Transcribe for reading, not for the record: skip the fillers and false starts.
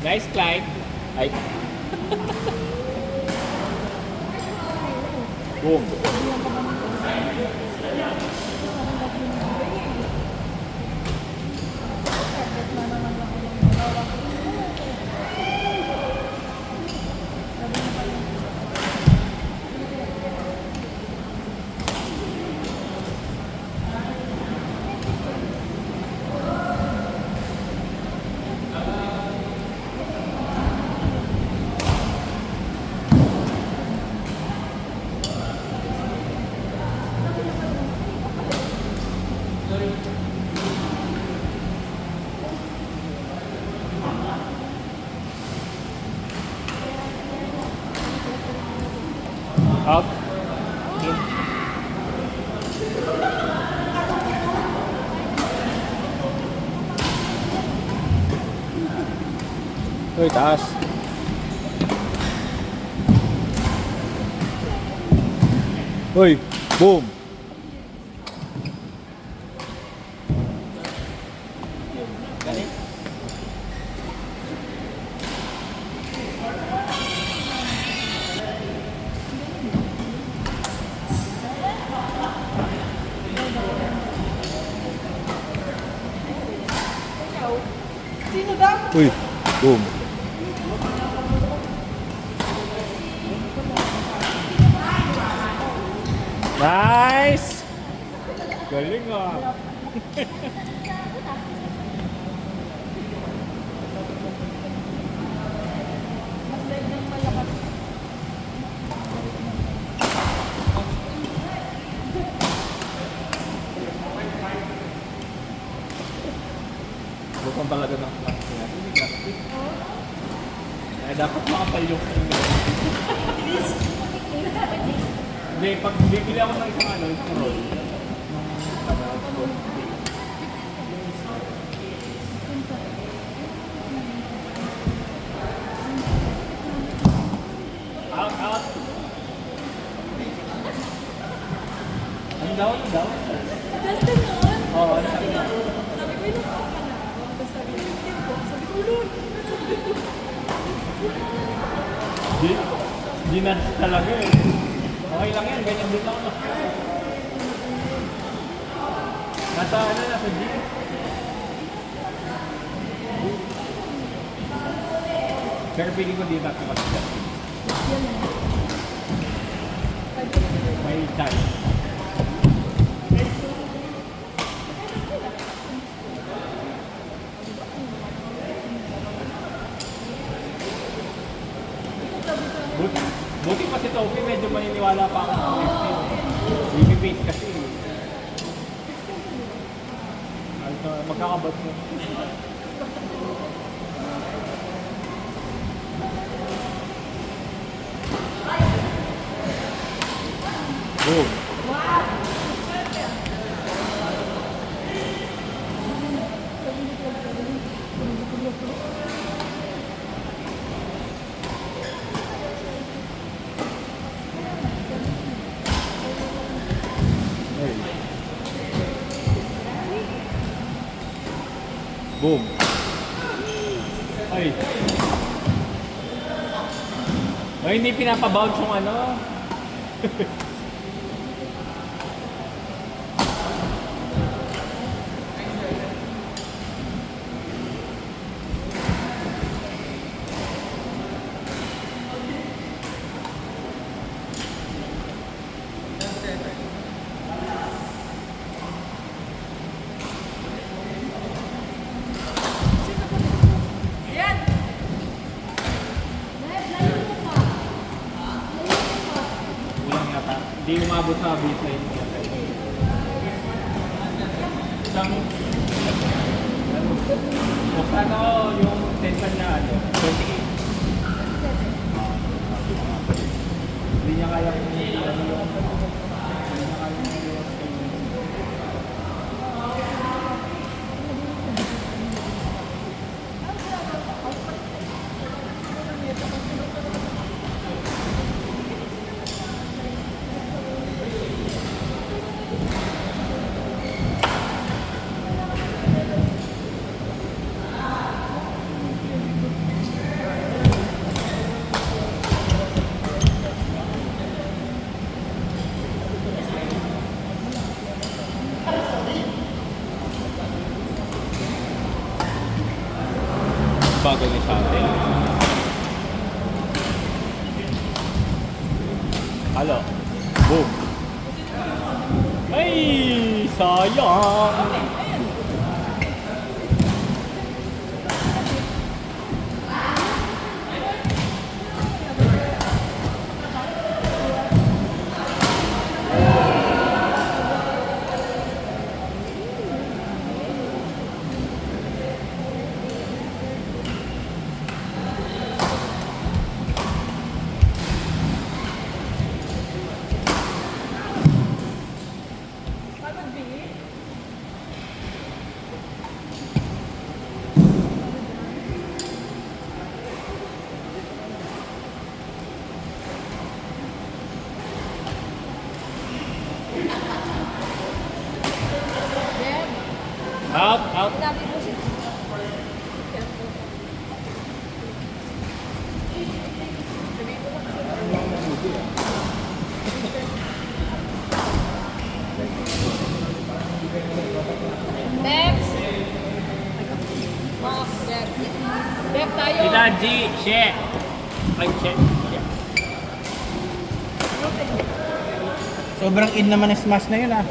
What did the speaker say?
Nice climb. Ay. Boom. Out. In. Uy, taas. Uy, boom. Sino daw? Uy, boom. Nice! Galing ah. Bukang talaga ng class niya. Ay, dapat makapal yung Hindi, pag bibili ako ng isang isang roll. Out, out. Ano daw? Ano daw? Just the one. Oo, ano sabi daw? Sabi ko, ilang ka na? Tapos sabi ko, 15 po. Sabi ko, Lord. Di na talaga eh. Okay lang yan, ganyan din ako. Nasa G. Pero feeling ko di na kapag-step. May chance. Buti pa si Toby, medyo maniniwala pa ako sa next time. Baby-face kasi. Magkakabot mo. Boom. Boom. Ay. Ay, hindi pinapabounce yung ano. Yan. Kulang yata. Hindi umabot sa baseline. Isang... Buksan ako yung tension na 28. Hindi niya kaya kung hindi niya bagal ni Shante. Halo. Boom. Ay, sayang. Pagod B. Deb, Out. sinabi mo siya. Deb! Box, Deb. Deb tayo. Tita G, she. Ay, she. Sobrang in naman ng smash na yun ah.